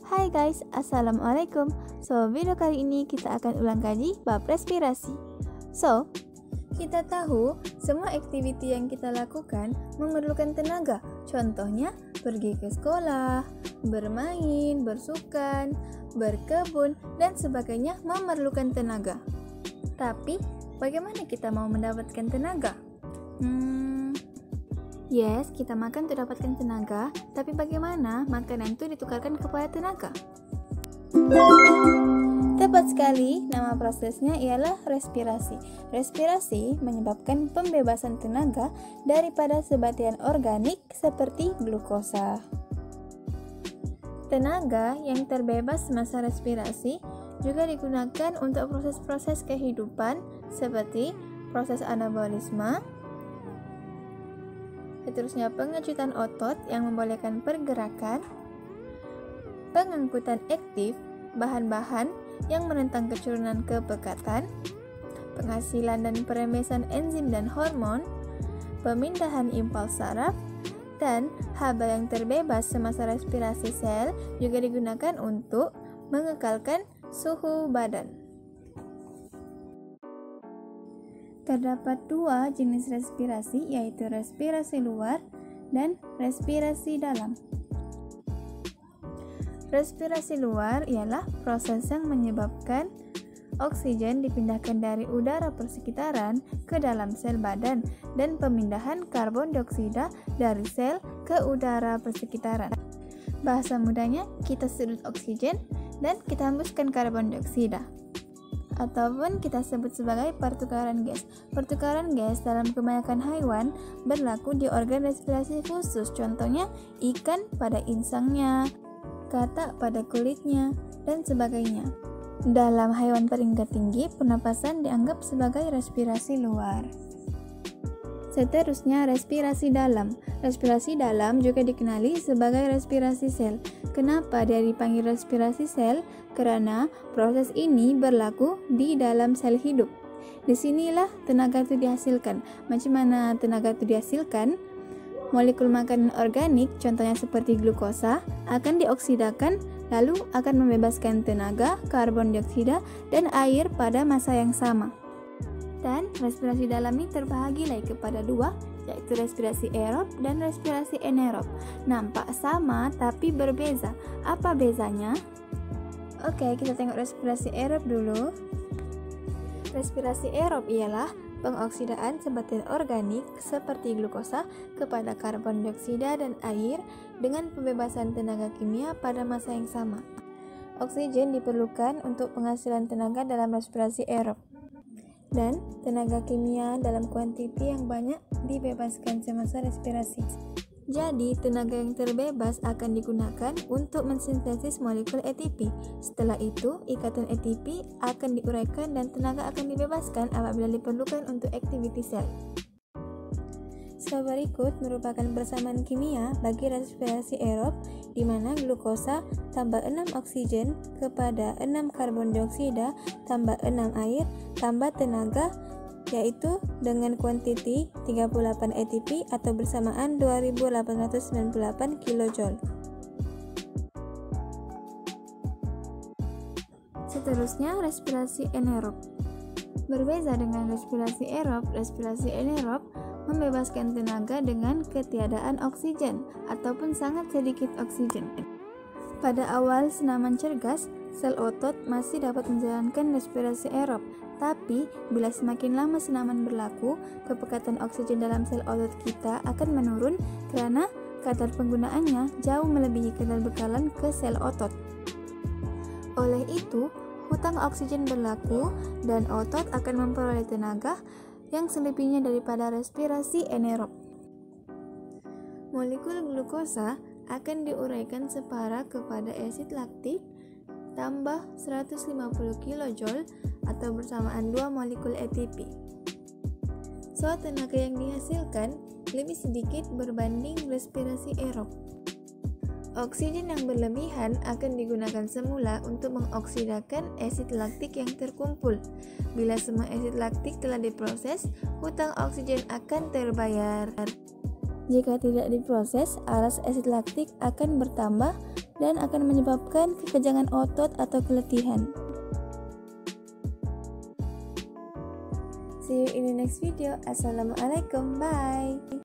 Hai guys, Assalamualaikum. Video kali ini kita akan ulang kaji bab respirasi. Kita tahu semua aktiviti yang kita lakukan memerlukan tenaga. Contohnya, pergi ke sekolah, bermain, bersukan, berkebun, dan sebagainya memerlukan tenaga. Tapi, bagaimana kita mau mendapatkan tenaga? Yes, kita makan untuk dapatkan tenaga, tapi bagaimana makanan itu ditukarkan kepada tenaga? Tepat sekali, nama prosesnya ialah respirasi. Respirasi menyebabkan pembebasan tenaga daripada sebatian organik seperti glukosa. Tenaga yang terbebas semasa respirasi juga digunakan untuk proses-proses kehidupan seperti proses anabolisme, seterusnya pengecutan otot yang membolehkan pergerakan, pengangkutan aktif bahan-bahan yang menentang kecurunan kepekatan, penghasilan dan perembesan enzim dan hormon, pemindahan impuls saraf, dan haba yang terbebas semasa respirasi sel juga digunakan untuk mengekalkan suhu badan. Terdapat dua jenis respirasi, yaitu respirasi luar dan respirasi dalam. Respirasi luar ialah proses yang menyebabkan oksigen dipindahkan dari udara persekitaran ke dalam sel badan dan pemindahan karbon dioksida dari sel ke udara persekitaran. Bahasa mudahnya, kita sedot oksigen dan kita hembuskan karbon dioksida, ataupun kita sebut sebagai pertukaran gas. Pertukaran gas dalam kebanyakan hewan berlaku di organ respirasi khusus, contohnya ikan pada insangnya, katak pada kulitnya, dan sebagainya. Dalam hewan peringkat tinggi, pernapasan dianggap sebagai respirasi luar. Seterusnya, respirasi dalam. Respirasi dalam juga dikenali sebagai respirasi sel. Kenapa dia dipanggil respirasi sel? Karena proses ini berlaku di dalam sel hidup. Disinilah tenaga itu dihasilkan. Macam mana tenaga itu dihasilkan? Molekul makanan organik, contohnya seperti glukosa, akan dioksidakan lalu akan membebaskan tenaga, karbon dioksida, dan air pada masa yang sama. Dan respirasi dalam ini terbahagi lagi kepada dua, yaitu respirasi aerob dan respirasi anaerob. Nampak sama tapi berbeza. Apa bezanya? Oke, kita tengok respirasi aerob dulu. Respirasi aerob ialah pengoksidaan sebatian organik seperti glukosa kepada karbon dioksida dan air dengan pembebasan tenaga kimia pada masa yang sama. Oksigen diperlukan untuk penghasilan tenaga dalam respirasi aerob, dan tenaga kimia dalam kuantiti yang banyak dibebaskan semasa respirasi. Jadi, tenaga yang terbebas akan digunakan untuk mensintesis molekul ATP. Setelah itu, ikatan ATP akan diuraikan dan tenaga akan dibebaskan apabila diperlukan untuk aktiviti sel. Berikut merupakan persamaan kimia bagi respirasi aerob, di mana glukosa tambah 6 oksigen kepada 6 karbon dioksida tambah 6 air tambah tenaga, yaitu dengan kuantiti 38 ATP atau bersamaan 2898 kJ. Seterusnya, respirasi anaerob. Berbeza dengan respirasi aerob, respirasi anaerob membebaskan tenaga dengan ketiadaan oksigen ataupun sangat sedikit oksigen. Pada awal senaman cergas, sel otot masih dapat menjalankan respirasi aerob, tapi bila semakin lama senaman berlaku, kepekatan oksigen dalam sel otot kita akan menurun karena kadar penggunaannya jauh melebihi kadar bekalan ke sel otot. Oleh itu, hutang oksigen berlaku dan otot akan memperoleh tenaga yang selebihnya daripada respirasi anaerob. Molekul glukosa akan diuraikan separa kepada asid laktik tambah 150 kJ atau bersamaan 2 molekul ATP. Tenaga yang dihasilkan lebih sedikit berbanding respirasi aerob. Oksigen yang berlebihan akan digunakan semula untuk mengoksidakan asid laktik yang terkumpul. Bila semua asid laktik telah diproses, hutang oksigen akan terbayar. Jika tidak diproses, aras asid laktik akan bertambah dan akan menyebabkan kekejangan otot atau keletihan. See you in the next video. Assalamualaikum. Bye.